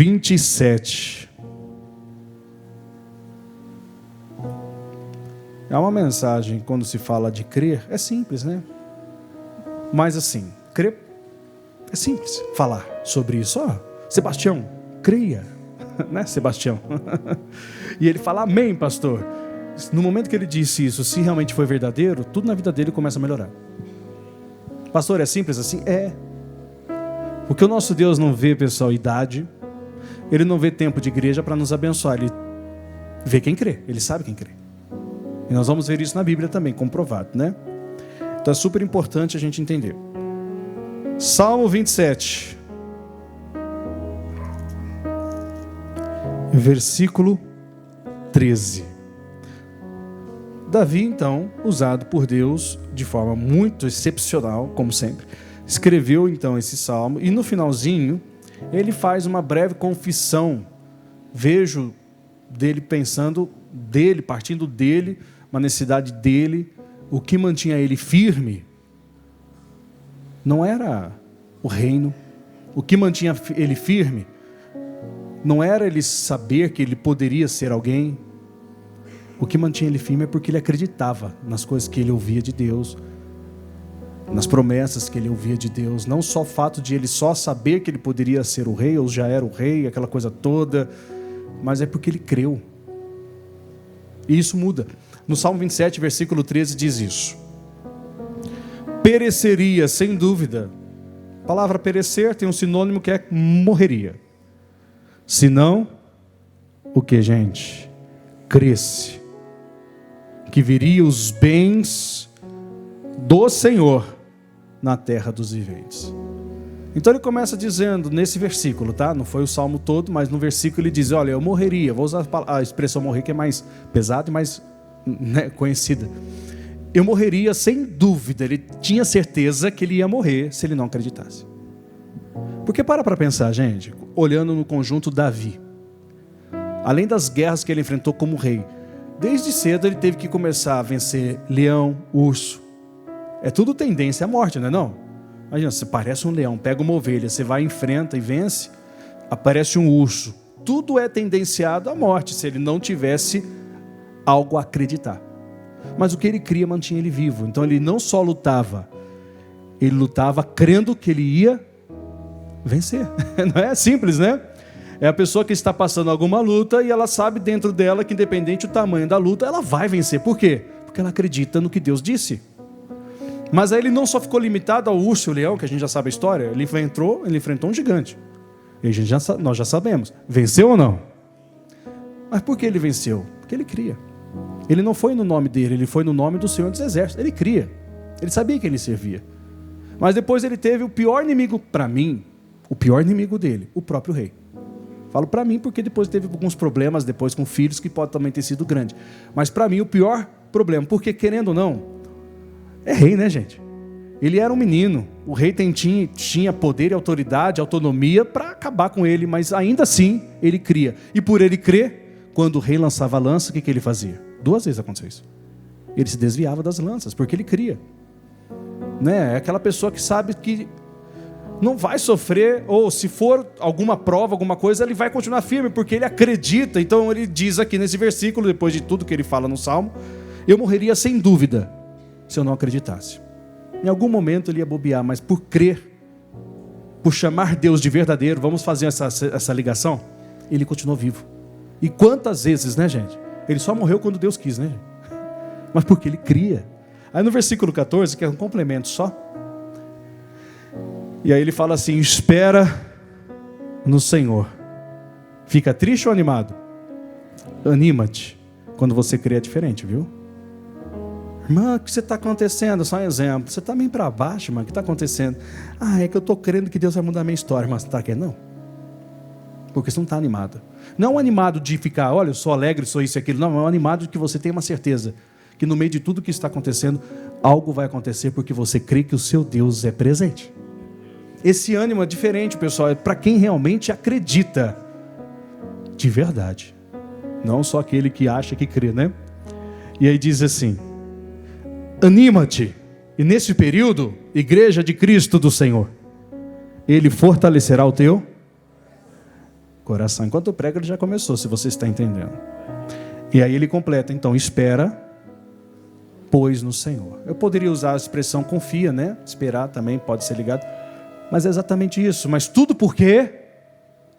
27. É uma mensagem, quando se fala de crer, é simples, né? Mas assim, crer é simples. Falar sobre isso. Sebastião, creia. Né, Sebastião? E ele fala, amém, pastor. No momento que ele disse isso, se realmente foi verdadeiro, tudo na vida dele começa a melhorar. Pastor, é simples assim? É. Porque o nosso Deus não vê, pessoal, idade. Ele não vê tempo de igreja para nos abençoar. Ele vê quem crê. Ele sabe quem crê. E nós vamos ver isso na Bíblia também, comprovado, né? Então é super importante a gente entender. Salmo 27. Versículo 13. Davi, então, usado por Deus de forma muito excepcional, como sempre, escreveu então esse salmo e no finalzinho ele faz uma breve confissão. Vejo dele pensando dele, partindo dele, uma necessidade dele, o que mantinha ele firme não era o reino, o que mantinha ele firme não era ele saber que ele poderia ser alguém. O que mantinha ele firme é porque ele acreditava nas coisas que ele ouvia de Deus, nas promessas que ele ouvia de Deus. Não só o fato de ele só saber que ele poderia ser o rei, ou já era o rei, aquela coisa toda, mas é porque ele creu. E isso muda. No Salmo 27, versículo 13, diz isso. Pereceria, sem dúvida. A palavra perecer tem um sinônimo que é morreria. Se não, o que, gente? Cresce. Que viria os bens do Senhor na terra dos viventes. Então ele começa dizendo, nesse versículo, tá? Não foi o salmo todo, mas no versículo ele diz, olha, eu morreria. Vou usar a expressão morrer, que é mais pesada e mais, né, conhecida. Eu morreria sem dúvida. Ele tinha certeza que ele ia morrer se ele não acreditasse. Porque para pensar, gente, olhando no conjunto Davi, além das guerras que ele enfrentou como rei, desde cedo ele teve que começar a vencer leão, urso. É tudo tendência à morte, não é não? Imagina, você parece um leão, pega uma ovelha, você vai, enfrenta e vence, aparece um urso. Tudo é tendenciado à morte, se ele não tivesse algo a acreditar. Mas o que ele cria mantinha ele vivo. Então ele não só lutava, ele lutava crendo que ele ia vencer. Não é simples, né? É a pessoa que está passando alguma luta e ela sabe dentro dela que independente do tamanho da luta, ela vai vencer. Por quê? Porque ela acredita no que Deus disse. Mas aí ele não só ficou limitado ao urso e ao leão, que a gente já sabe a história, ele enfrentou um gigante. E nós já sabemos. Venceu ou não? Mas por que ele venceu? Porque ele cria. Ele não foi no nome dele, ele foi no nome do Senhor dos Exércitos. Ele cria. Ele sabia que ele servia. Mas depois ele teve o pior inimigo, para mim, o pior inimigo dele, o próprio rei. Falo para mim porque depois teve alguns problemas depois com filhos que pode também ter sido grande. Mas para mim o pior problema, porque querendo ou não, é rei, né, gente? Ele era um menino, o rei tinha poder e autoridade, autonomia para acabar com ele, mas ainda assim ele cria. E por ele crer, quando o rei lançava a lança, o que ele fazia? 2 vezes aconteceu isso. Ele se desviava das lanças, porque ele cria. Né? É aquela pessoa que sabe que não vai sofrer, ou se for alguma prova, alguma coisa, ele vai continuar firme, porque ele acredita. Então ele diz aqui nesse versículo, depois de tudo que ele fala no Salmo, eu morreria sem dúvida, se eu não acreditasse. Em algum momento ele ia bobear, mas por crer, por chamar Deus de verdadeiro, vamos fazer essa ligação, ele continuou vivo. E quantas vezes, né, gente? Ele só morreu quando Deus quis, né? Mas porque ele cria. Aí no versículo 14, que é um complemento só, e aí ele fala assim, espera no Senhor. Fica triste ou animado? Anima-te. Quando você crê é diferente, viu? Irmã, o que está acontecendo? Só um exemplo. Você está meio para baixo, irmã. O que está acontecendo? É que eu estou crendo que Deus vai mudar a minha história. Mas você está querendo? Não. Porque você não está animado. Não animado de ficar, olha, eu sou alegre, sou isso e aquilo. Não, é um animado de que você tem uma certeza que no meio de tudo que está acontecendo, algo vai acontecer porque você crê que o seu Deus é presente. Esse ânimo é diferente, pessoal, é para quem realmente acredita de verdade. Não só aquele que acha que crê, né? E aí diz assim, anima-te. E nesse período, igreja de Cristo do Senhor, Ele fortalecerá o teu coração. Enquanto eu prego, ele já começou, se você está entendendo. E aí ele completa, então, espera, pois, no Senhor. Eu poderia usar a expressão confia, né? Esperar também pode ser ligado. Mas é exatamente isso. Mas tudo porque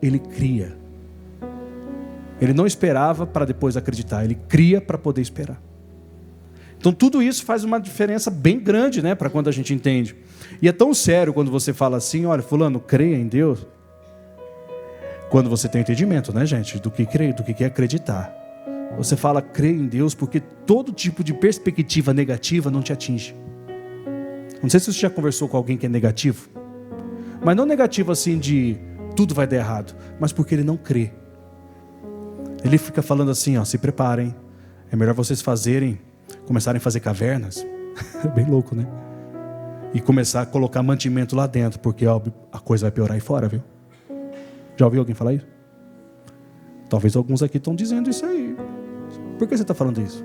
ele cria. Ele não esperava para depois acreditar. Ele cria para poder esperar. Então tudo isso faz uma diferença bem grande, né? Para quando a gente entende. E é tão sério quando você fala assim, olha, fulano, creia em Deus. Quando você tem entendimento, né, gente? Do que crer, do que é acreditar. Você fala, creia em Deus, porque todo tipo de perspectiva negativa não te atinge. Não sei se você já conversou com alguém que é negativo. Mas não negativo assim de tudo vai dar errado, mas porque ele não crê. Ele fica falando assim, ó, se preparem, é melhor vocês começarem a fazer cavernas, é bem louco, né? E começar a colocar mantimento lá dentro, porque ó, a coisa vai piorar aí fora, viu? Já ouviu alguém falar isso? Talvez alguns aqui estão dizendo isso aí. Por que você está falando isso?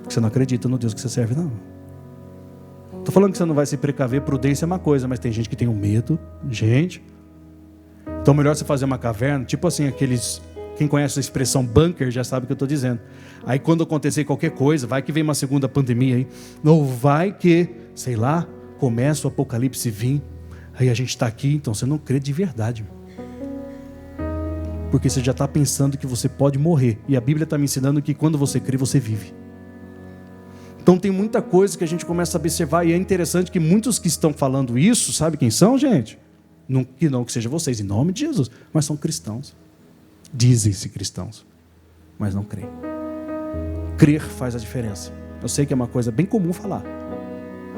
Porque você não acredita no Deus que você serve, não. Estou falando que você não vai se precaver, prudência é uma coisa, mas tem gente que tem um medo, gente. Então melhor você fazer uma caverna, tipo assim, quem conhece a expressão bunker já sabe o que eu estou dizendo. Aí quando acontecer qualquer coisa, vai que vem uma segunda pandemia aí, ou vai que, sei lá, começa o apocalipse vir, aí a gente está aqui, então você não crê de verdade. Porque você já está pensando que você pode morrer. E a Bíblia está me ensinando que quando você crê, você vive. Então tem muita coisa que a gente começa a observar. E é interessante que muitos que estão falando isso, sabe quem são, gente? Não que seja vocês, em nome de Jesus. Mas são cristãos. Dizem-se cristãos. Mas não creem. Crer faz a diferença. Eu sei que é uma coisa bem comum falar.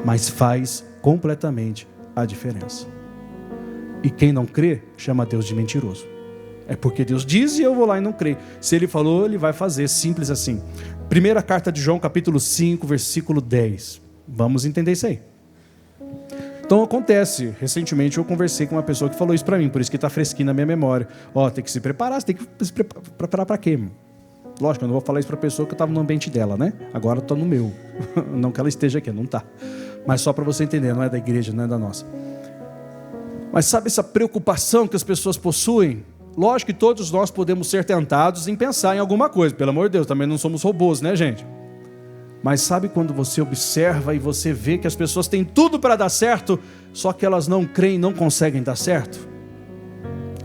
Mas faz completamente a diferença. E quem não crê, chama Deus de mentiroso. É porque Deus diz e eu vou lá e não creio. Se Ele falou, Ele vai fazer, simples assim. Primeira carta de João, capítulo 5, versículo 10. Vamos entender isso aí. Então acontece, recentemente eu conversei com uma pessoa que falou isso para mim, por isso que está fresquinho na minha memória. Ó, tem que se preparar, você tem que se preparar para quê, irmão? Lógico, eu não vou falar isso para a pessoa que eu estava no ambiente dela, né? Agora eu estou no meu. Não que ela esteja aqui, não está. Mas só para você entender, não é da igreja, não é da nossa. Mas sabe essa preocupação que as pessoas possuem? Lógico que todos nós podemos ser tentados em pensar em alguma coisa. Pelo amor de Deus, também não somos robôs, né, gente? Mas sabe quando você observa e você vê que as pessoas têm tudo para dar certo, só que elas não creem, não conseguem dar certo?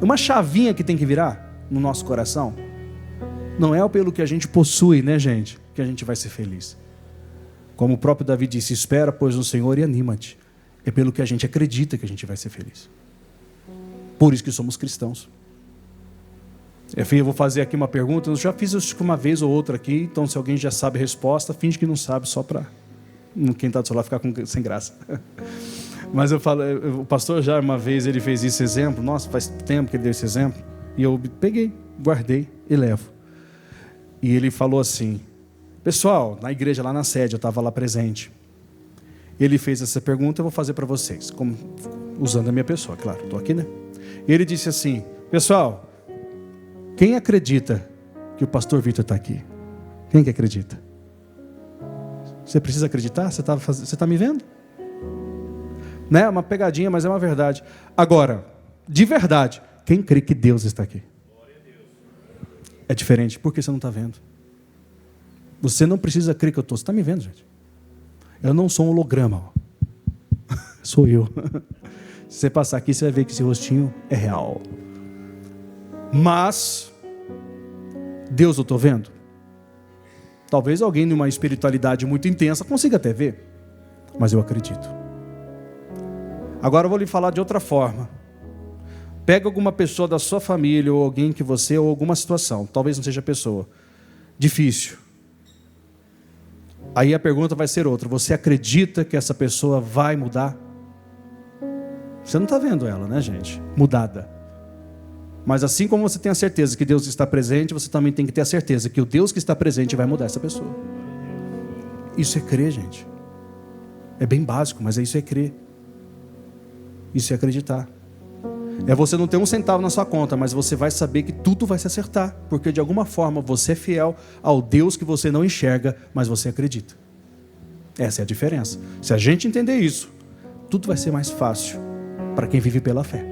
Uma chavinha que tem que virar no nosso coração. Não é pelo que a gente possui, né, gente, que a gente vai ser feliz. Como o próprio Davi disse, espera, pois, no Senhor e anima-te. É pelo que a gente acredita que a gente vai ser feliz. Por isso que somos cristãos. Enfim, eu vou fazer aqui uma pergunta. Eu já fiz isso uma vez ou outra aqui. Então, se alguém já sabe a resposta, finge que não sabe, só para quem está do seu lado ficar sem graça. Mas eu falo, o pastor já uma vez ele fez esse exemplo. Nossa, faz tempo que ele deu esse exemplo. E eu peguei, guardei e levo. E ele falou assim: pessoal, na igreja lá na sede, eu estava lá presente. Ele fez essa pergunta, eu vou fazer para vocês, usando a minha pessoa, claro, estou aqui, né? E ele disse assim: pessoal, quem acredita que o pastor Vitor está aqui? Quem que acredita? Você precisa acreditar? Você está me vendo? Né? Uma pegadinha, mas é uma verdade. Agora, de verdade, quem crê que Deus está aqui? É diferente, porque você não está vendo. Você não precisa crer que eu estou. Você está me vendo, gente? Eu não sou um holograma. Ó. Sou eu. Se você passar aqui, você vai ver que esse rostinho é real. Mas Deus eu estou vendo? Talvez alguém numa espiritualidade muito intensa consiga até ver. Mas eu acredito. Agora eu vou lhe falar de outra forma. Pega alguma pessoa da sua família, ou alguém que você, ou alguma situação, talvez não seja pessoa, difícil. Aí a pergunta vai ser outra: você acredita que essa pessoa vai mudar? Você não está vendo ela, né, gente? Mudada. Mas assim como você tem a certeza que Deus está presente, você também tem que ter a certeza que o Deus que está presente vai mudar essa pessoa. Isso é crer, gente. É bem básico, mas isso é crer. Isso é acreditar. É você não ter um centavo na sua conta, mas você vai saber que tudo vai se acertar, porque de alguma forma você é fiel ao Deus que você não enxerga, mas você acredita. Essa é a diferença. Se a gente entender isso, tudo vai ser mais fácil para quem vive pela fé.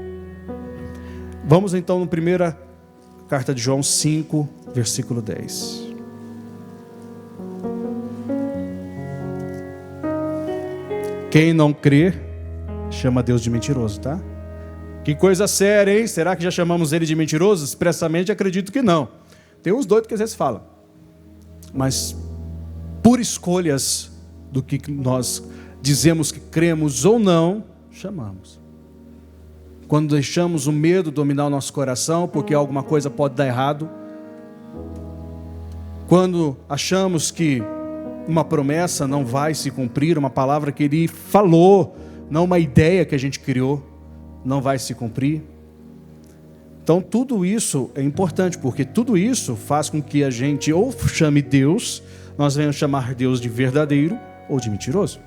Vamos então na primeira carta de João 5, versículo 10. Quem não crê, chama Deus de mentiroso, tá? Que coisa séria, hein? Será que já chamamos ele de mentiroso? Expressamente acredito que não. Tem uns doidos que às vezes falam. Mas por escolhas do que nós dizemos que cremos ou não, chamamos. Quando deixamos o medo dominar o nosso coração, porque alguma coisa pode dar errado. Quando achamos que uma promessa não vai se cumprir, uma palavra que ele falou, não uma ideia que a gente criou, não vai se cumprir. Então tudo isso é importante, porque tudo isso faz com que a gente ou chame Deus, nós venhamos chamar Deus de verdadeiro ou de mentiroso.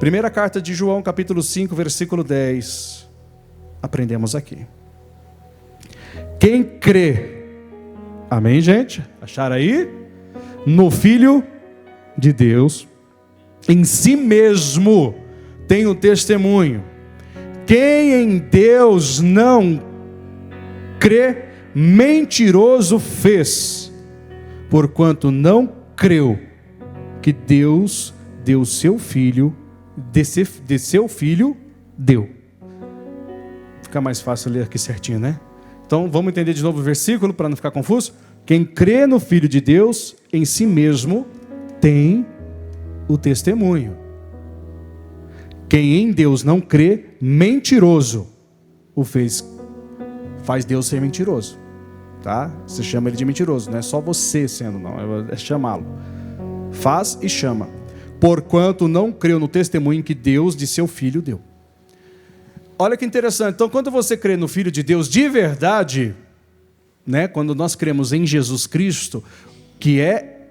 Primeira carta de João, capítulo 5, versículo 10. Aprendemos aqui. Quem crê, amém, gente? Acharam aí? No Filho de Deus, em si mesmo tem um testemunho. Quem em Deus não crê, mentiroso fez, porquanto não creu que Deus deu seu filho, de seu filho deu. Fica mais fácil ler aqui certinho, né? Então vamos entender de novo o versículo para não ficar confuso. Quem crê no Filho de Deus, em si mesmo tem o testemunho. Quem em Deus não crê, mentiroso o faz Deus ser mentiroso, tá? Você chama ele de mentiroso, não é só você sendo, não, é chamá-lo. Faz e chama. Porquanto não creu no testemunho que Deus de seu Filho deu. Olha que interessante. Então, quando você crê no Filho de Deus de verdade, né? Quando nós cremos em Jesus Cristo, que é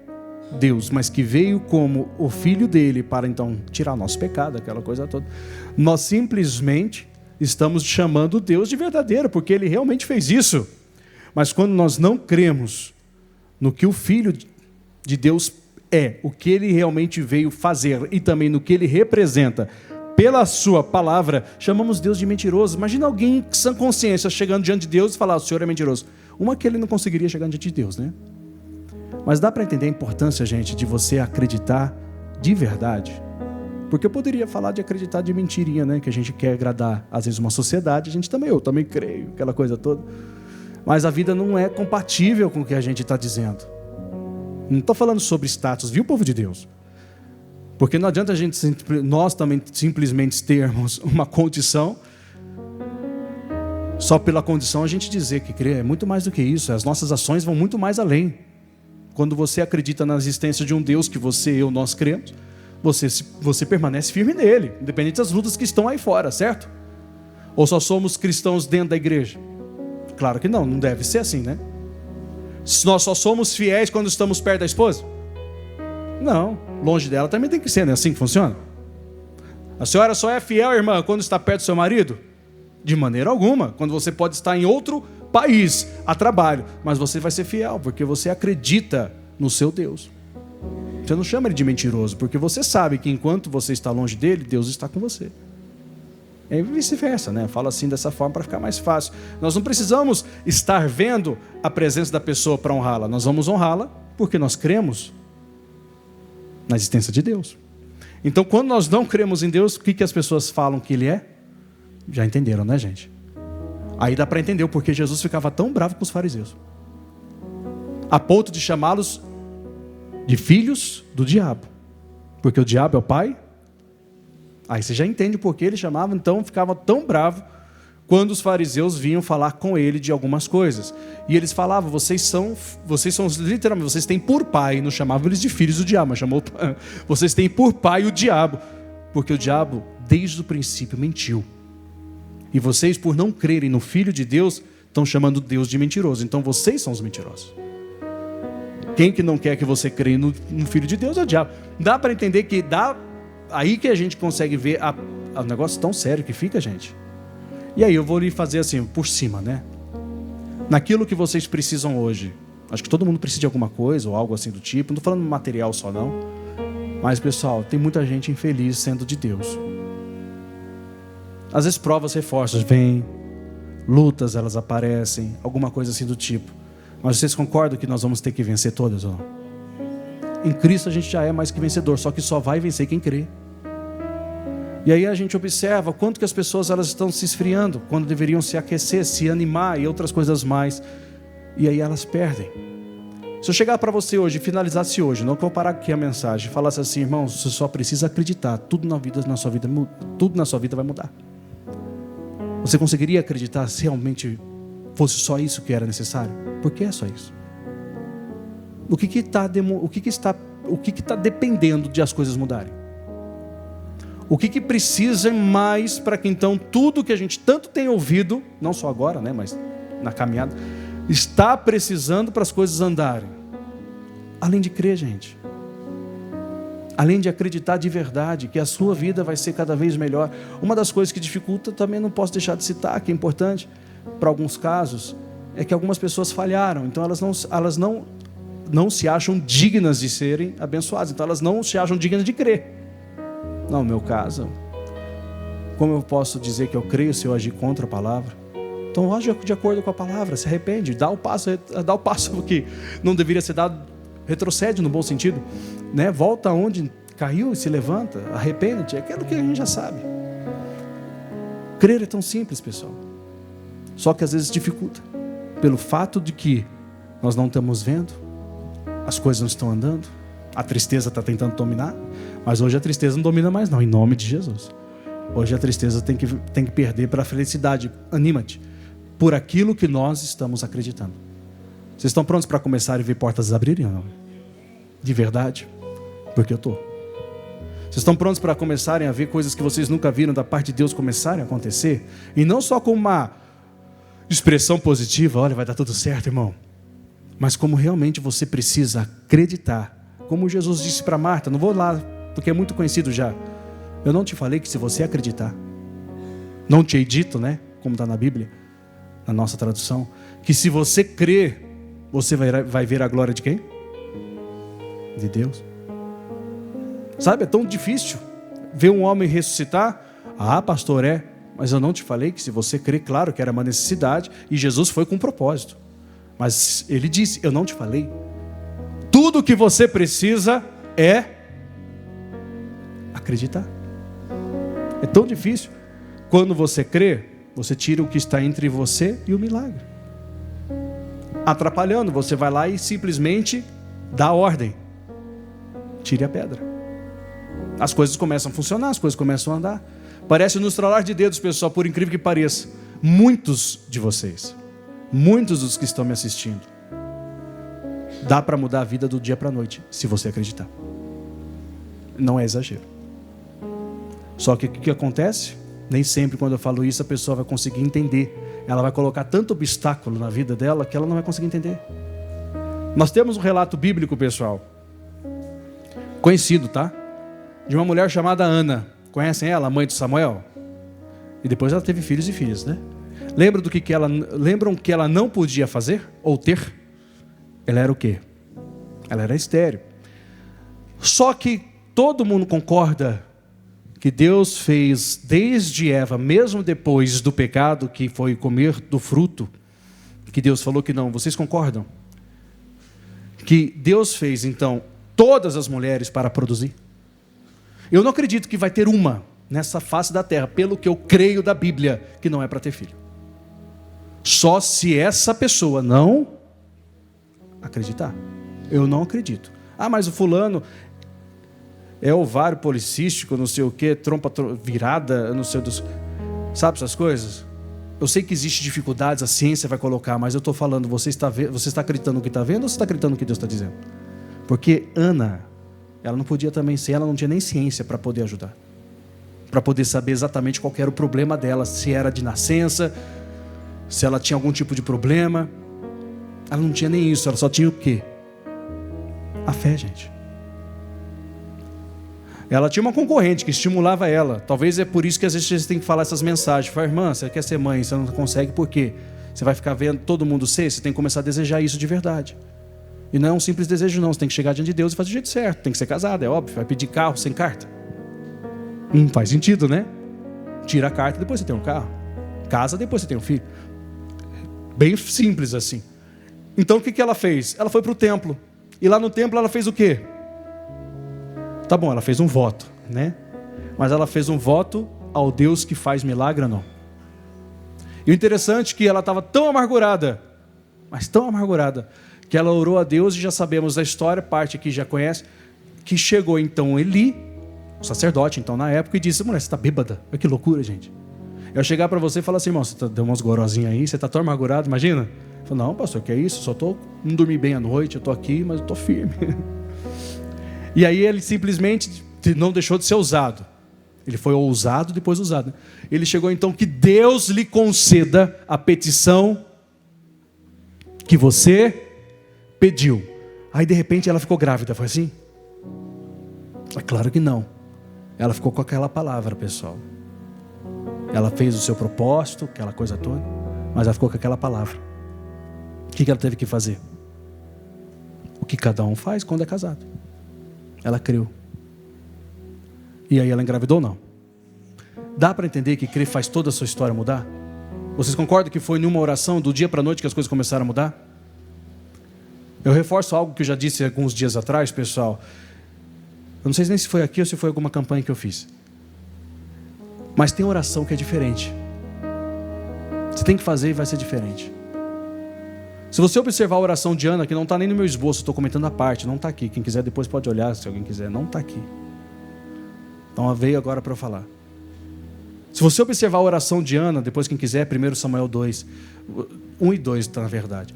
Deus, mas que veio como o Filho dele para então tirar nosso pecado, aquela coisa toda, nós simplesmente estamos chamando Deus de verdadeiro, porque ele realmente fez isso. Mas quando nós não cremos no que o Filho de Deus é, o que ele realmente veio fazer e também no que ele representa pela sua palavra, chamamos Deus de mentiroso. Imagina alguém sem consciência chegando diante de Deus e falar: o Senhor é mentiroso. Uma que ele não conseguiria chegar diante de Deus, né? Mas dá para entender a importância, gente, de você acreditar de verdade. Porque eu poderia falar de acreditar de mentirinha, né? Que a gente quer agradar, às vezes, uma sociedade. Eu também creio, aquela coisa toda. Mas a vida não é compatível com o que a gente está dizendo. Não estou falando sobre status, viu, povo de Deus? Porque não adianta nós também simplesmente termos uma condição. Só pela condição a gente dizer que crê. É muito mais do que isso. As nossas ações vão muito mais além. Quando você acredita na existência de um Deus que nós cremos, você permanece firme nele, independente das lutas que estão aí fora, certo? Ou só somos cristãos dentro da igreja? Claro que não deve ser assim, né? Nós só somos fiéis quando estamos perto da esposa? Não, longe dela também tem que ser, não é assim que funciona? A senhora só é fiel, irmã, quando está perto do seu marido? De maneira alguma, quando você pode estar em outro país, a trabalho, mas você vai ser fiel, porque você acredita no seu Deus. Você não chama ele de mentiroso, porque você sabe que enquanto você está longe dele, Deus está com você. E vice-versa, né? Fala assim dessa forma para ficar mais fácil. Nós não precisamos estar vendo a presença da pessoa para honrá-la. Nós vamos honrá-la porque nós cremos na existência de Deus. Então, quando nós não cremos em Deus, o que as pessoas falam que ele é? Já entenderam, né, gente? Aí dá para entender o porquê Jesus ficava tão bravo com os fariseus, a ponto de chamá-los de filhos do diabo, porque o diabo é o pai. Aí você já entende o porquê ele chamava, então ficava tão bravo quando os fariseus vinham falar com ele de algumas coisas. E eles falavam: vocês são literalmente, vocês têm por pai, não chamavam eles de filhos do diabo, mas vocês têm por pai o diabo, porque o diabo desde o princípio mentiu. E vocês, por não crerem no Filho de Deus, estão chamando Deus de mentiroso. Então vocês são os mentirosos. Quem que não quer que você creia no Filho de Deus é o diabo. Dá para entender que aí que a gente consegue ver o negócio tão sério que fica, gente. E aí eu vou lhe fazer assim, por cima, né? Naquilo que vocês precisam hoje. Acho que todo mundo precisa de alguma coisa, ou algo assim do tipo. Não estou falando material só, não. Mas, pessoal, tem muita gente infeliz sendo de Deus. Às vezes provas, reforços vêm. lutas elas aparecem, alguma coisa assim do tipo. Mas vocês concordam que nós vamos ter que vencer todas? Ó? Em Cristo a gente já é mais que vencedor, só que só vai vencer quem crê. E aí a gente observa quanto que as pessoas elas estão se esfriando, quando deveriam se aquecer, se animar e outras coisas mais. E aí elas perdem. Se eu chegar para você hoje, finalizasse hoje, não que eu vou parar aqui a mensagem, falasse assim, irmão, você só precisa acreditar, tudo na sua vida vai mudar. Você conseguiria acreditar se realmente fosse só isso que era necessário? Por que é só isso? O que está dependendo de as coisas mudarem? O que precisa mais para que então tudo que a gente tanto tem ouvido, não só agora, né, mas na caminhada, está precisando para as coisas andarem? Além de crer, gente. Além de acreditar de verdade que a sua vida vai ser cada vez melhor. Uma das coisas que dificulta, também não posso deixar de citar, que é importante para alguns casos, é que algumas pessoas falharam. Então elas não se acham dignas de serem abençoadas. Então elas não se acham dignas de crer. Não, no meu caso, como eu posso dizer que eu creio se eu agir contra a palavra? Então age de acordo com a palavra, se arrepende, dá o passo que não deveria ser dado, retrocede no bom sentido, né? Volta onde caiu e se levanta, arrepende-te, é aquilo que a gente já sabe. Crer é tão simples, pessoal, só que às vezes dificulta, pelo fato de que nós não estamos vendo, as coisas não estão andando, a tristeza está tentando dominar, mas hoje a tristeza não domina mais não, em nome de Jesus. Hoje a tristeza tem que perder para a felicidade. Anima-te por aquilo que nós estamos acreditando. Vocês estão prontos para começar a ver portas abrirem ou não? De verdade? Porque eu estou. Vocês estão prontos para começarem a ver coisas que vocês nunca viram da parte de Deus começarem a acontecer? E não só com uma expressão positiva, olha, vai dar tudo certo, irmão. Mas como realmente você precisa acreditar. Como Jesus disse para Marta, não vou lá, porque é muito conhecido já. Eu não te falei que se você acreditar, não te hei dito, né? Como está na Bíblia, na nossa tradução, que se você crer, você vai ver a glória de quem? De Deus. Sabe, é tão difícil ver um homem ressuscitar. Ah, pastor, mas eu não te falei que se você crer, claro que era uma necessidade, e Jesus foi com um propósito. Mas ele disse, eu não te falei. Tudo que você precisa é acreditar. É tão difícil. Quando você crê, você tira o que está entre você e o milagre. Atrapalhando, você vai lá e simplesmente dá ordem. Tire a pedra. As coisas começam a funcionar, as coisas começam a andar. Parece no estralar de dedos, pessoal, por incrível que pareça. Muitos de vocês, muitos dos que estão me assistindo, dá para mudar a vida do dia para a noite, se você acreditar. Não é exagero. Só que o que acontece? Nem sempre quando eu falo isso a pessoa vai conseguir entender. Ela vai colocar tanto obstáculo na vida dela que ela não vai conseguir entender. Nós temos um relato bíblico, pessoal, conhecido, tá? De uma mulher chamada Ana. Conhecem ela, a mãe de Samuel? E depois ela teve filhos e filhas, né? Lembram que ela não podia fazer ou ter? Ela era o quê? Ela era estéril. Só que todo mundo concorda que Deus fez desde Eva, mesmo depois do pecado, que foi comer do fruto, que Deus falou que não. Vocês concordam? Que Deus fez, então, todas as mulheres para produzir? Eu não acredito que vai ter uma nessa face da terra, pelo que eu creio da Bíblia, que não é para ter filho. Só se essa pessoa não acreditar. Eu não acredito. Ah, mas o fulano é ovário policístico, não sei o que, trompa virada, não sei dos... Sabe essas coisas? Eu sei que existem dificuldades, a ciência vai colocar, mas eu estou falando, você está acreditando no que está vendo ou você está acreditando no que Deus está dizendo? Porque Ana, ela não podia também ser, ela não tinha nem ciência para poder ajudar. Para poder saber exatamente qual era o problema dela, se era de nascença, se ela tinha algum tipo de problema. Ela não tinha nem isso, ela só tinha o quê? A fé, gente. Ela tinha uma concorrente que estimulava ela. Talvez é por isso que às vezes você tem que falar essas mensagens. Fala, irmã, você quer ser mãe, você não consegue, por quê? Você vai ficar vendo todo mundo ser, você tem que começar a desejar isso de verdade. E não é um simples desejo não, você tem que chegar diante de Deus e fazer do jeito certo. Tem que ser casado, é óbvio. Vai pedir carro sem carta? Não faz sentido, né? Tira a carta, depois você tem um carro. Casa, depois você tem um filho. Bem simples assim. Então o que ela fez? Ela foi para o templo. E lá no templo ela fez o quê? Tá bom, ela fez um voto, né? Mas ela fez um voto ao Deus que faz milagre ou não? E o interessante é que ela estava tão amargurada, mas tão amargurada, que ela orou a Deus, e já sabemos da história, parte aqui já conhece, que chegou então Eli, o sacerdote então na época, e disse: mulher, você está bêbada? Olha que loucura, gente. Eu chegar para você e falar assim: irmão, você deu umas gorosinhas aí, você está tão amargurado, imagina? Eu falo: não, pastor, que é isso? Só não dormi bem à noite, eu estou aqui, mas eu estou firme. E aí ele simplesmente não deixou de ser ousado. Ele foi ousado, depois usado. Ele chegou então: que Deus lhe conceda a petição que você pediu. Aí de repente ela ficou grávida, foi assim? É claro que não. Ela ficou com aquela palavra, pessoal. Ela fez o seu propósito, aquela coisa toda, mas ela ficou com aquela palavra. O que ela teve que fazer? O que cada um faz quando é casado. Ela creu. E aí ela engravidou ou não? Dá para entender que crer faz toda a sua história mudar? Vocês concordam que foi numa oração, do dia para a noite, que as coisas começaram a mudar? Eu reforço algo que eu já disse alguns dias atrás, pessoal. Eu não sei nem se foi aqui ou se foi alguma campanha que eu fiz. Mas tem oração que é diferente. Você tem que fazer e vai ser diferente. Se você observar a oração de Ana, que não está nem no meu esboço, estou comentando a parte, não está aqui. Quem quiser depois pode olhar, se alguém quiser, não está aqui. Então ela veio agora para eu falar. Se você observar a oração de Ana, depois quem quiser, 1 Samuel 2, 1 e 2 na verdade.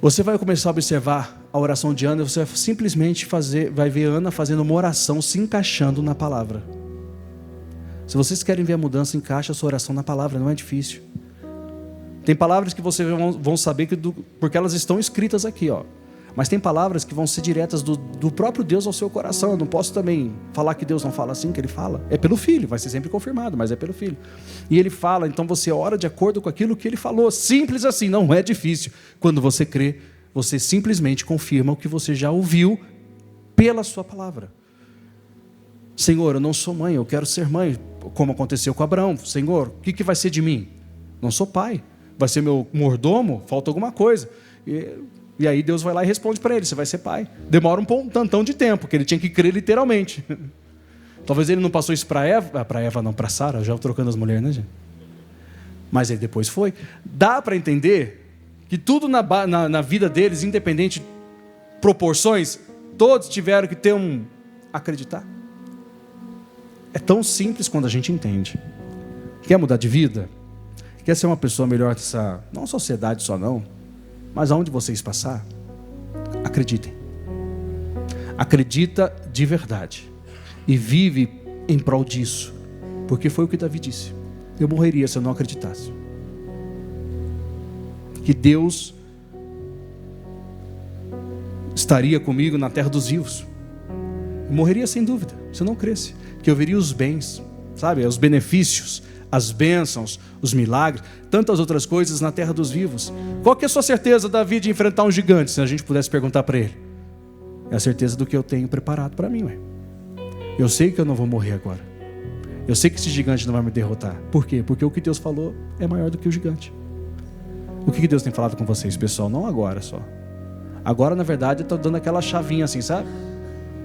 Você vai começar a observar a oração de Ana, e você vai simplesmente vai ver Ana fazendo uma oração, se encaixando na palavra. Se vocês querem ver a mudança, encaixa a sua oração na palavra, não é difícil. Tem palavras que vocês vão saber porque elas estão escritas aqui, ó. Mas tem palavras que vão ser diretas do próprio Deus ao seu coração. Eu não posso também falar que Deus não fala assim, que Ele fala. É pelo Filho, vai ser sempre confirmado, mas é pelo Filho. E Ele fala, então você ora de acordo com aquilo que Ele falou. Simples assim, não é difícil. Quando você crê, você simplesmente confirma o que você já ouviu pela sua palavra. Senhor, eu não sou mãe, eu quero ser mãe, como aconteceu com Abraão. Senhor, o que vai ser de mim? Não sou pai. Vai ser meu mordomo? Falta alguma coisa. E aí Deus vai lá e responde para ele: você vai ser pai. Demora um tantão de tempo, porque ele tinha que crer literalmente. Talvez ele não passou isso para Eva, para Sara, já trocando as mulheres, né, gente? Mas ele depois foi. Dá para entender que tudo na vida deles, independente de proporções, todos tiveram que ter acreditar. É tão simples quando a gente entende. Quer mudar de vida? Quer ser uma pessoa melhor dessa, não sociedade só não, mas aonde vocês passar, acreditem. Acredita de verdade. E vive em prol disso. Porque foi o que Davi disse: eu morreria se eu não acreditasse que Deus estaria comigo na terra dos vivos. Eu morreria sem dúvida, se eu não cresce. Que eu veria os bens, sabe, os benefícios, as bênçãos, os milagres, tantas outras coisas na terra dos vivos. Qual que é a sua certeza, Davi, de enfrentar um gigante? Se a gente pudesse perguntar para ele. É a certeza do que eu tenho preparado para mim, ué. Eu sei que eu não vou morrer agora. Eu sei que esse gigante não vai me derrotar. Por quê? Porque o que Deus falou é maior do que o gigante. O que Deus tem falado com vocês, pessoal? Não agora só. Agora, na verdade, eu estou dando aquela chavinha assim, sabe?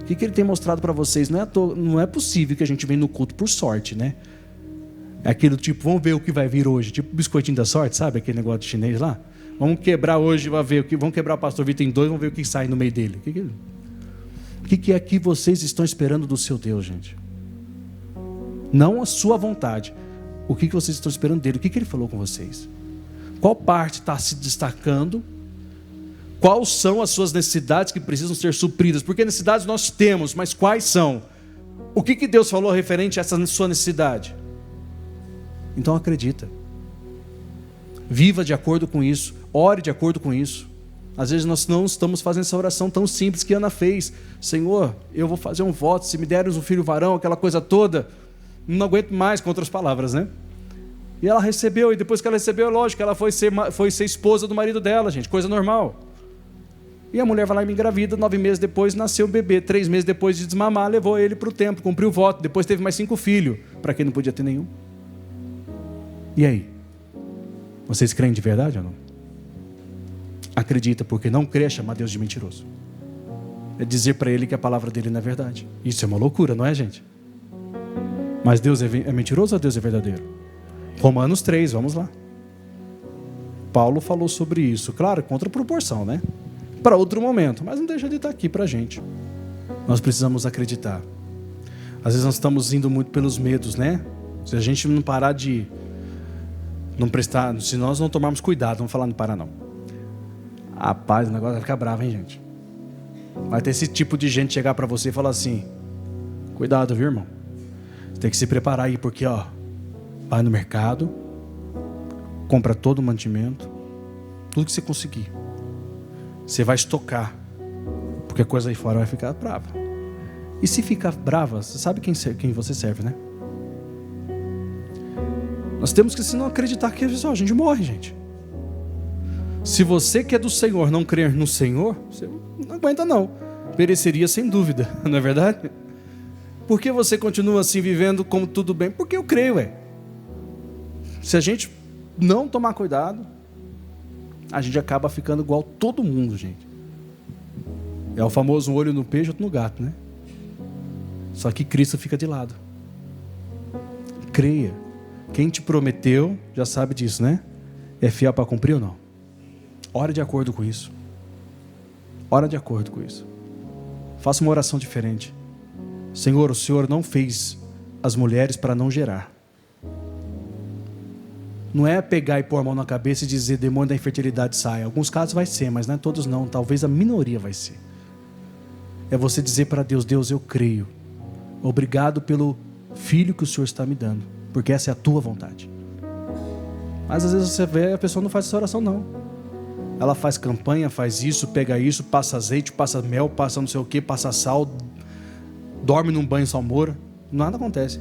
O que Ele tem mostrado para vocês? Não é possível que a gente venha no culto por sorte, né? É aquilo tipo, vamos ver o que vai vir hoje. Tipo biscoitinho da sorte, sabe? Aquele negócio de chinês lá. Vamos quebrar hoje, vamos quebrar o pastor Vitor em dois, vamos ver o que sai no meio dele. O que é que vocês estão esperando do seu Deus, gente? Não a sua vontade. O que vocês estão esperando dele? O que Ele falou com vocês? Qual parte está se destacando? Quais são as suas necessidades que precisam ser supridas? Porque necessidades nós temos, mas quais são? O que Deus falou referente a essa sua necessidade? Então acredita. Viva de acordo com isso. Ore de acordo com isso. Às vezes nós não estamos fazendo essa oração tão simples que Ana fez. Senhor, eu vou fazer um voto, se me deres um filho varão, aquela coisa toda. Não aguento mais, com outras palavras, né? E ela recebeu, e depois que ela recebeu, lógico, ela foi ser esposa do marido dela, gente, coisa normal. E a mulher vai lá e me engravida, 9 meses depois nasceu o bebê, 3 meses depois de desmamar, levou ele para o templo, cumpriu o voto, depois teve mais 5 filhos, para quem não podia ter nenhum. E aí? Vocês creem de verdade ou não? Acredita, porque não crer é chamar Deus de mentiroso. É dizer para Ele que a palavra dele não é verdade. Isso é uma loucura, não é, gente? Mas Deus é mentiroso ou Deus é verdadeiro? Romanos 3, vamos lá. Paulo falou sobre isso, claro, contra proporção, né? Para outro momento, mas não deixa de estar aqui para a gente. Nós precisamos acreditar. Às vezes nós estamos indo muito pelos medos, né? Se a gente não parar de... não prestar, se nós não tomarmos cuidado, vamos falar não parar não. Rapaz, o negócio vai ficar bravo, hein, gente? Vai ter esse tipo de gente chegar para você e falar assim: cuidado, viu, irmão? Você tem que se preparar aí, porque, ó, vai no mercado, compra todo o mantimento, tudo que você conseguir. Você vai estocar, porque a coisa aí fora vai ficar brava. E se ficar brava, você sabe quem você serve, né? Nós temos que, se não acreditar que a gente morre, gente. Se você que é do Senhor não crer no Senhor, você não aguenta não. Pereceria sem dúvida, não é verdade? Por que você continua assim vivendo como tudo bem? Porque eu creio, Se a gente não tomar cuidado, a gente acaba ficando igual todo mundo, gente. É o famoso um olho no peixe, outro no gato, né? Só que Cristo fica de lado. Creia. Quem te prometeu já sabe disso, né? É fiel para cumprir ou não? Ora de acordo com isso. Ora de acordo com isso. Faça uma oração diferente. Senhor, o Senhor não fez as mulheres para não gerar. Não é pegar e pôr a mão na cabeça e dizer demônio da infertilidade sai. Em alguns casos vai ser, mas não é todos não. Talvez a minoria vai ser. É você dizer para Deus: Deus, eu creio. Obrigado pelo filho que o Senhor está me dando, porque essa é a tua vontade. Mas às vezes você vê, a pessoa não faz essa oração não. Ela faz campanha, faz isso, pega isso, passa azeite, passa mel, passa não sei o que, passa sal, dorme num banho salmoura. Nada acontece.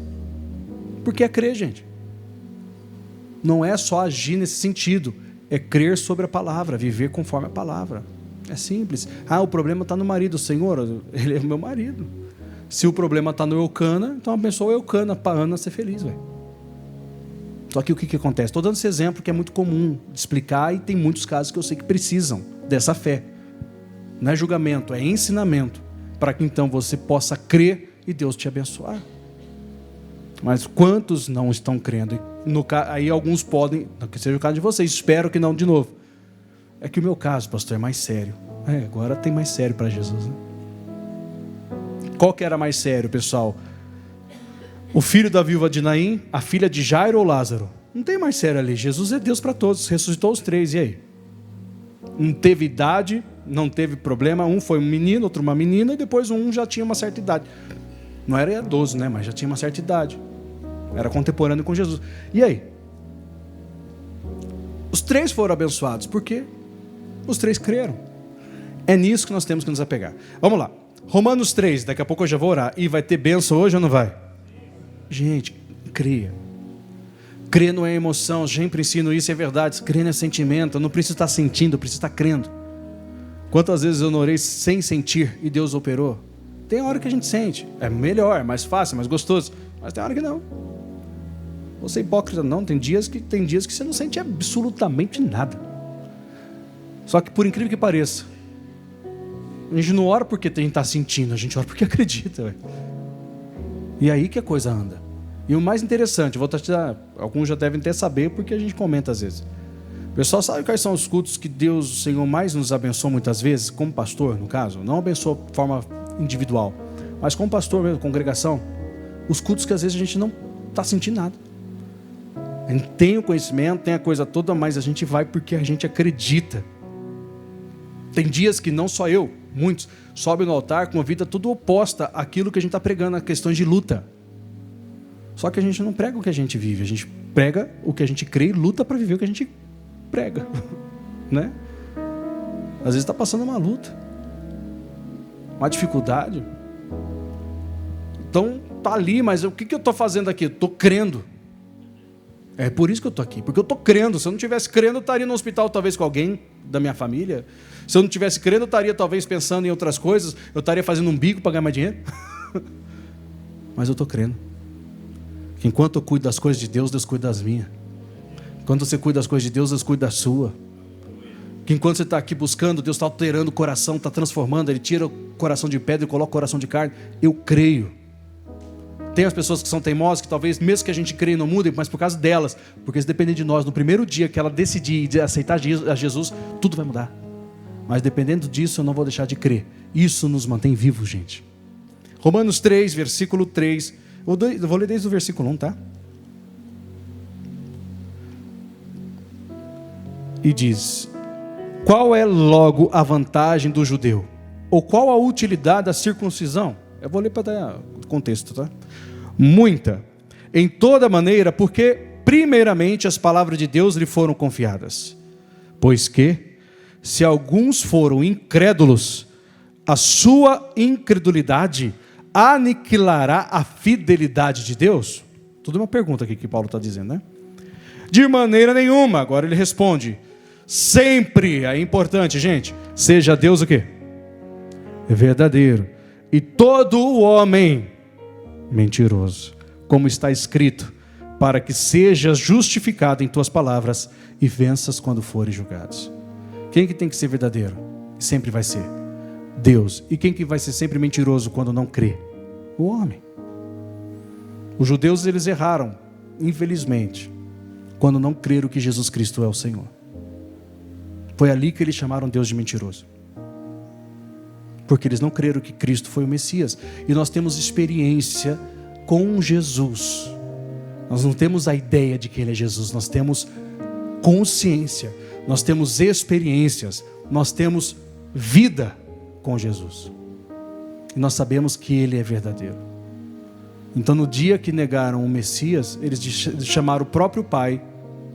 Porque é crer, gente. Não é só agir nesse sentido. É crer sobre a palavra, viver conforme a palavra. É simples. O problema está no marido. Senhor, ele é meu marido. Se o problema está no Eucana, então abençoa o Eucana para a Ana ser feliz, velho. Só que o que acontece? Estou dando esse exemplo que é muito comum de explicar e tem muitos casos que eu sei que precisam dessa fé. Não é julgamento, é ensinamento. Para que então você possa crer e Deus te abençoar. Mas quantos não estão crendo? Aí alguns podem, não que seja o caso de vocês, espero que não de novo. É que o meu caso, pastor, é mais sério. Agora tem mais sério para Jesus, né? Qual que era mais sério, pessoal? O filho da viúva de Naim, a filha de Jairo ou Lázaro? Não tem mais sério ali. Jesus é Deus para todos, ressuscitou os três, e aí? Não teve idade, não teve problema. Um foi um menino, outro uma menina, e depois um já tinha uma certa idade. Não era idoso, né? Mas já tinha uma certa idade. Era contemporâneo com Jesus. E aí? Os três foram abençoados. Por quê? Os três creram. É nisso que nós temos que nos apegar. Vamos lá. Romanos 3, daqui a pouco eu já vou orar. E vai ter bênção hoje ou não vai? Gente, creia. Crer não é emoção, sempre ensino isso, é verdade. Crer não é sentimento, eu não preciso estar sentindo, eu preciso estar crendo. Quantas vezes eu não orei sem sentir e Deus operou? Tem hora que a gente sente, é melhor, é mais fácil, é mais gostoso. Mas tem hora que não. Você é hipócrita não, tem dias que você não sente absolutamente nada. Só que por incrível que pareça, a gente não ora porque a gente está sentindo, a gente ora porque acredita. Véio. E aí que a coisa anda. E o mais interessante, vou te dar, alguns já devem até saber porque a gente comenta às vezes. O pessoal sabe quais são os cultos que Deus, o Senhor, mais nos abençoa muitas vezes, como pastor, no caso, não abençoa de forma individual, mas como pastor mesmo, congregação, os cultos que às vezes a gente não está sentindo nada. A gente tem o conhecimento, tem a coisa toda, mas a gente vai porque a gente acredita. Tem dias que não só eu, muitos, sobem no altar com uma vida tudo oposta àquilo que a gente está pregando, a questões de luta. Só que a gente não prega o que a gente vive, a gente prega o que a gente crê e luta para viver o que a gente prega, né? Às vezes está passando uma luta, uma dificuldade. Então tá ali, mas o que eu estou fazendo aqui? Estou crendo. É por isso que eu estou aqui, porque eu estou crendo. Se eu não tivesse crendo, eu estaria no hospital talvez com alguém da minha família. Se eu não tivesse crendo, eu estaria talvez pensando em outras coisas. Eu estaria fazendo um bico para ganhar mais dinheiro. Mas eu estou crendo. Que enquanto eu cuido das coisas de Deus, Deus cuida das minhas. Quando você cuida das coisas de Deus, Deus cuida da sua. Que enquanto você está aqui buscando, Deus está alterando o coração, está transformando. Ele tira o coração de pedra e coloca o coração de carne. Eu creio. Tem as pessoas que são teimosas, que talvez, mesmo que a gente creia, não mudem, mas por causa delas. Porque se depender de nós, no primeiro dia que ela decidir aceitar a Jesus, tudo vai mudar. Mas dependendo disso, eu não vou deixar de crer. Isso nos mantém vivos, gente. Romanos 3, versículo 3. Eu vou ler desde o versículo 1, tá? E diz: qual é logo a vantagem do judeu? Ou qual a utilidade da circuncisão? Eu vou ler para dar contexto, tá? Muita. Em toda maneira, porque primeiramente as palavras de Deus lhe foram confiadas. Pois que, se alguns foram incrédulos, a sua incredulidade aniquilará a fidelidade de Deus? Tudo uma pergunta aqui que Paulo está dizendo, né? De maneira nenhuma. Agora ele responde: sempre, é importante, gente, seja Deus o quê? É verdadeiro. E todo o homem mentiroso, como está escrito, para que sejas justificado em tuas palavras e venças quando forem julgados. Quem que tem que ser verdadeiro? Sempre vai ser Deus. E quem que vai ser sempre mentiroso quando não crê? O homem. Os judeus, eles erraram, infelizmente, quando não creram que Jesus Cristo é o Senhor. Foi ali que eles chamaram Deus de mentiroso. Porque eles não creram que Cristo foi o Messias. E nós temos experiência com Jesus. Nós não temos a ideia de que Ele é Jesus. Nós temos consciência. Nós temos experiências. Nós temos vida com Jesus. E nós sabemos que Ele é verdadeiro. Então, no dia que negaram o Messias, eles chamaram o próprio pai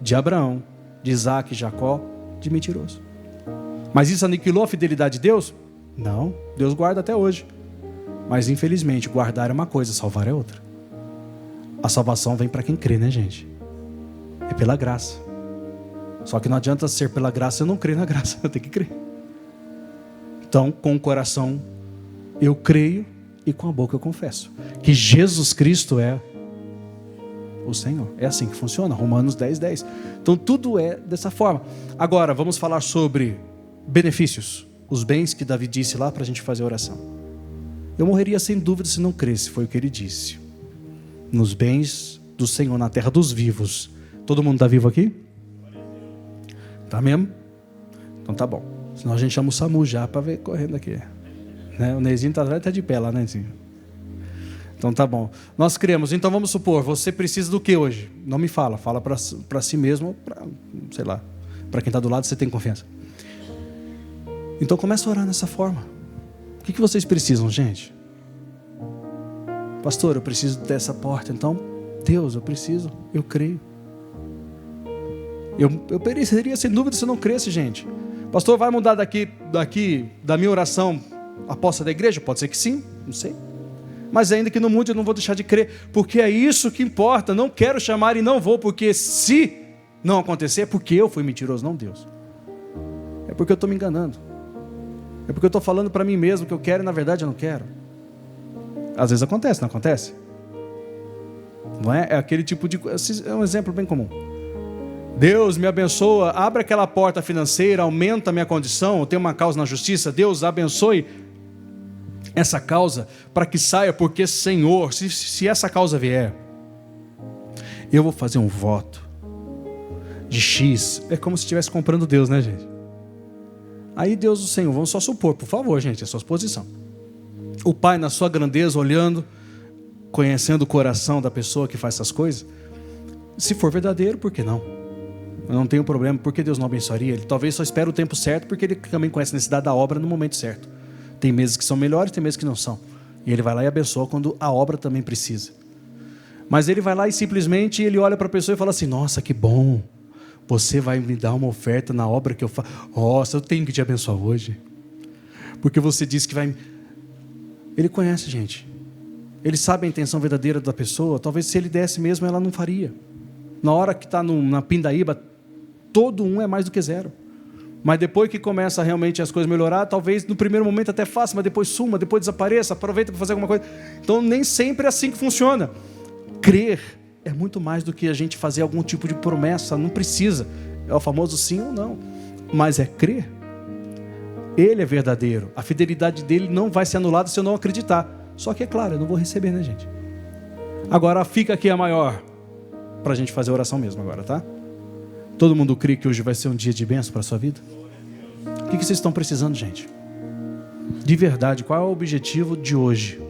de Abraão, de Isaac e Jacó, de mentiroso. Mas isso aniquilou a fidelidade de Deus? Não, Deus guarda até hoje. Mas infelizmente, guardar é uma coisa, salvar é outra. A salvação vem para quem crê, né, gente? É pela graça. Só que não adianta ser pela graça e eu não crer na graça, eu tenho que crer. Então, com o coração eu creio e com a boca eu confesso que Jesus Cristo é o Senhor. É assim que funciona, Romanos 10, 10. Então tudo é dessa forma. Agora, vamos falar sobre benefícios. Os bens que Davi disse lá para a gente fazer a oração. Eu morreria sem dúvida se não cresce, foi o que ele disse. Nos bens do Senhor na terra dos vivos. Todo mundo está vivo aqui? Tá mesmo? Então tá bom. Senão a gente chama o SAMU já para ver correndo aqui. Né? O Nezinho está de pé lá, né, Nezinho? Então tá bom. Nós cremos. Então vamos supor, você precisa do que hoje? Não me fala. Fala para si mesmo, sei lá. Para quem está do lado, você tem confiança. Então começa a orar dessa forma. O que vocês precisam, gente? Pastor, eu preciso dessa porta. Então, Deus, eu preciso, eu creio. Eu pereceria sem dúvida se eu não cresce, gente. Pastor, vai mudar daqui da minha oração a posse da igreja? Pode ser que sim, não sei. Mas ainda que não mude, eu não vou deixar de crer, porque é isso que importa. Não quero chamar e não vou, porque se não acontecer, é porque eu fui mentiroso, não Deus. É porque eu estou me enganando. É porque eu estou falando para mim mesmo que eu quero e na verdade eu não quero. Às vezes acontece, não acontece? Não é? É aquele tipo de coisa. É um exemplo bem comum. Deus me abençoa, abre aquela porta financeira, aumenta a minha condição, eu tenho uma causa na justiça, Deus abençoe essa causa para que saia, porque Senhor, se essa causa vier, eu vou fazer um voto de X. É como se estivesse comprando Deus, né, gente? Aí Deus, o Senhor, vamos só supor, por favor, gente, é sua posição. O Pai, na sua grandeza, olhando, conhecendo o coração da pessoa que faz essas coisas, se for verdadeiro, por que não? Eu não tenho problema, por que Deus não abençoaria? Ele talvez só espera o tempo certo, porque Ele também conhece a necessidade da obra no momento certo. Tem meses que são melhores, tem meses que não são. E Ele vai lá e abençoa quando a obra também precisa. Mas Ele vai lá e simplesmente Ele olha para a pessoa e fala assim: nossa, que bom, você vai me dar uma oferta na obra que eu faço. Nossa, eu tenho que te abençoar hoje, porque você disse que vai... Ele conhece, gente. Ele sabe a intenção verdadeira da pessoa. Talvez se Ele desse mesmo, ela não faria. Na hora que está na pindaíba, todo um é mais do que zero. Mas depois que começa realmente as coisas melhorar, talvez no primeiro momento até faça, mas depois suma, depois desapareça, aproveita para fazer alguma coisa. Então nem sempre é assim que funciona. Crer é muito mais do que a gente fazer algum tipo de promessa. Não precisa. É o famoso sim ou não. Mas é crer. Ele é verdadeiro. A fidelidade dele não vai ser anulada se eu não acreditar. Só que é claro, eu não vou receber, né, gente? Agora fica aqui a maior. Para a gente fazer a oração mesmo agora, tá? Todo mundo crê que hoje vai ser um dia de bênção para a sua vida? O que vocês estão precisando, gente? De verdade, qual é o objetivo de hoje?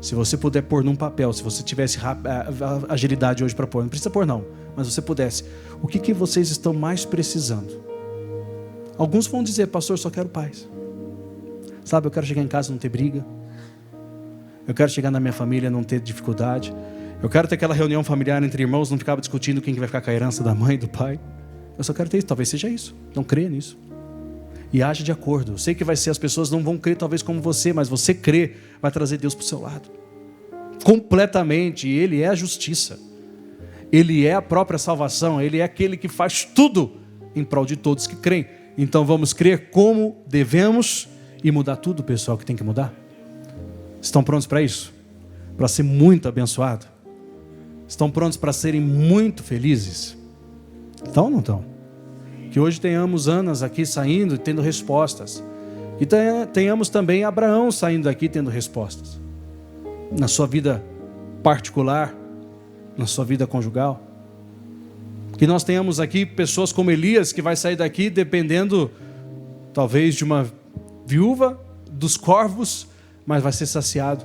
Se você puder pôr num papel, se você tivesse agilidade hoje para pôr, não precisa pôr não, mas você pudesse, o que vocês estão mais precisando? Alguns vão dizer, pastor, só quero paz. Sabe, eu quero chegar em casa e não ter briga. Eu quero chegar na minha família e não ter dificuldade. Eu quero ter aquela reunião familiar entre irmãos, não ficar discutindo quem vai ficar com a herança da mãe e do pai. Eu só quero ter isso, talvez seja isso. Não creia nisso. E age de acordo. Eu sei que vai ser, as pessoas não vão crer talvez como você, mas você crer vai trazer Deus para o seu lado. Completamente. E Ele é a justiça. Ele é a própria salvação. Ele é aquele que faz tudo em prol de todos que creem. Então vamos crer como devemos e mudar tudo, pessoal, que tem que mudar. Estão prontos para isso? Para ser muito abençoado? Estão prontos para serem muito felizes? Estão ou não estão? Que hoje tenhamos Anas aqui saindo e tendo respostas. Que tenhamos também Abraão saindo daqui tendo respostas. Na sua vida particular, na sua vida conjugal. Que nós tenhamos aqui pessoas como Elias, que vai sair daqui dependendo, talvez, de uma viúva, dos corvos, mas vai ser saciado.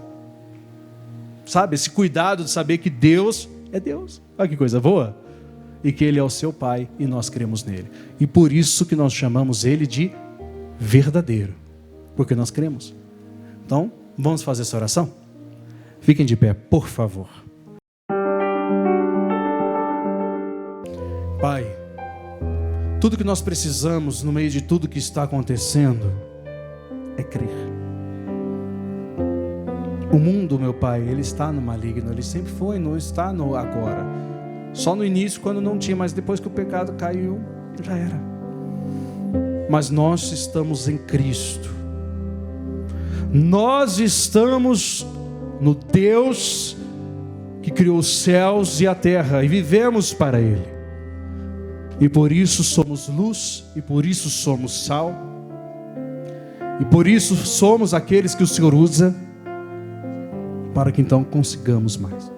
Sabe, esse cuidado de saber que Deus é Deus. Olha que coisa boa. E que Ele é o seu Pai e nós cremos nele. E por isso que nós chamamos Ele de verdadeiro. Porque nós cremos. Então, vamos fazer essa oração? Fiquem de pé, por favor. Pai, tudo que nós precisamos no meio de tudo que está acontecendo é crer. O mundo, meu Pai, ele está no maligno, ele sempre foi, não está no agora. Só no início, quando não tinha, mas depois que o pecado caiu, já era. Mas nós estamos em Cristo. Nós estamos no Deus que criou os céus e a terra e vivemos para Ele. E por isso somos luz, e por isso somos sal, e por isso somos aqueles que o Senhor usa para que então consigamos mais.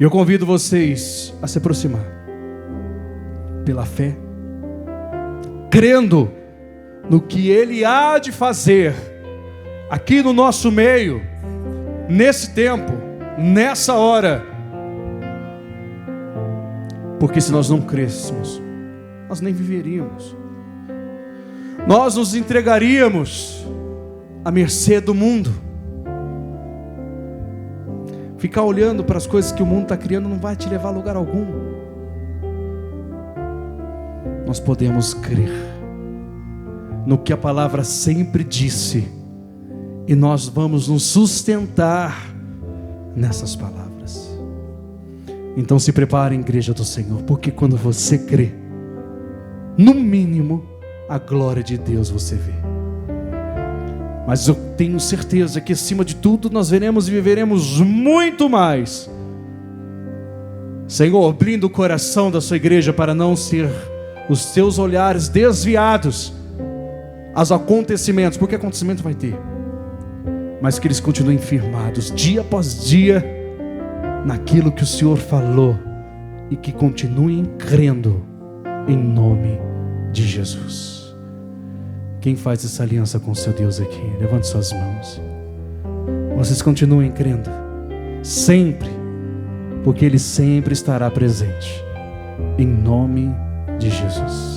Eu convido vocês a se aproximar pela fé, crendo no que Ele há de fazer aqui no nosso meio, nesse tempo, nessa hora. Porque se nós não crêssemos, nós nem viveríamos. Nós nos entregaríamos à mercê do mundo. Ficar olhando para as coisas que o mundo está criando não vai te levar a lugar algum. Nós podemos crer no que a palavra sempre disse, e nós vamos nos sustentar nessas palavras. Então se prepare, igreja do Senhor, porque quando você crê, no mínimo, a glória de Deus você vê. Mas eu tenho certeza que acima de tudo nós veremos e viveremos muito mais. Senhor, blinda o coração da sua igreja para não ser os seus olhares desviados aos acontecimentos, porque acontecimento vai ter, mas que eles continuem firmados dia após dia naquilo que o Senhor falou e que continuem crendo em nome de Jesus. Quem faz essa aliança com o seu Deus aqui? Levante suas mãos. Vocês continuem crendo sempre, porque Ele sempre estará presente em nome de Jesus.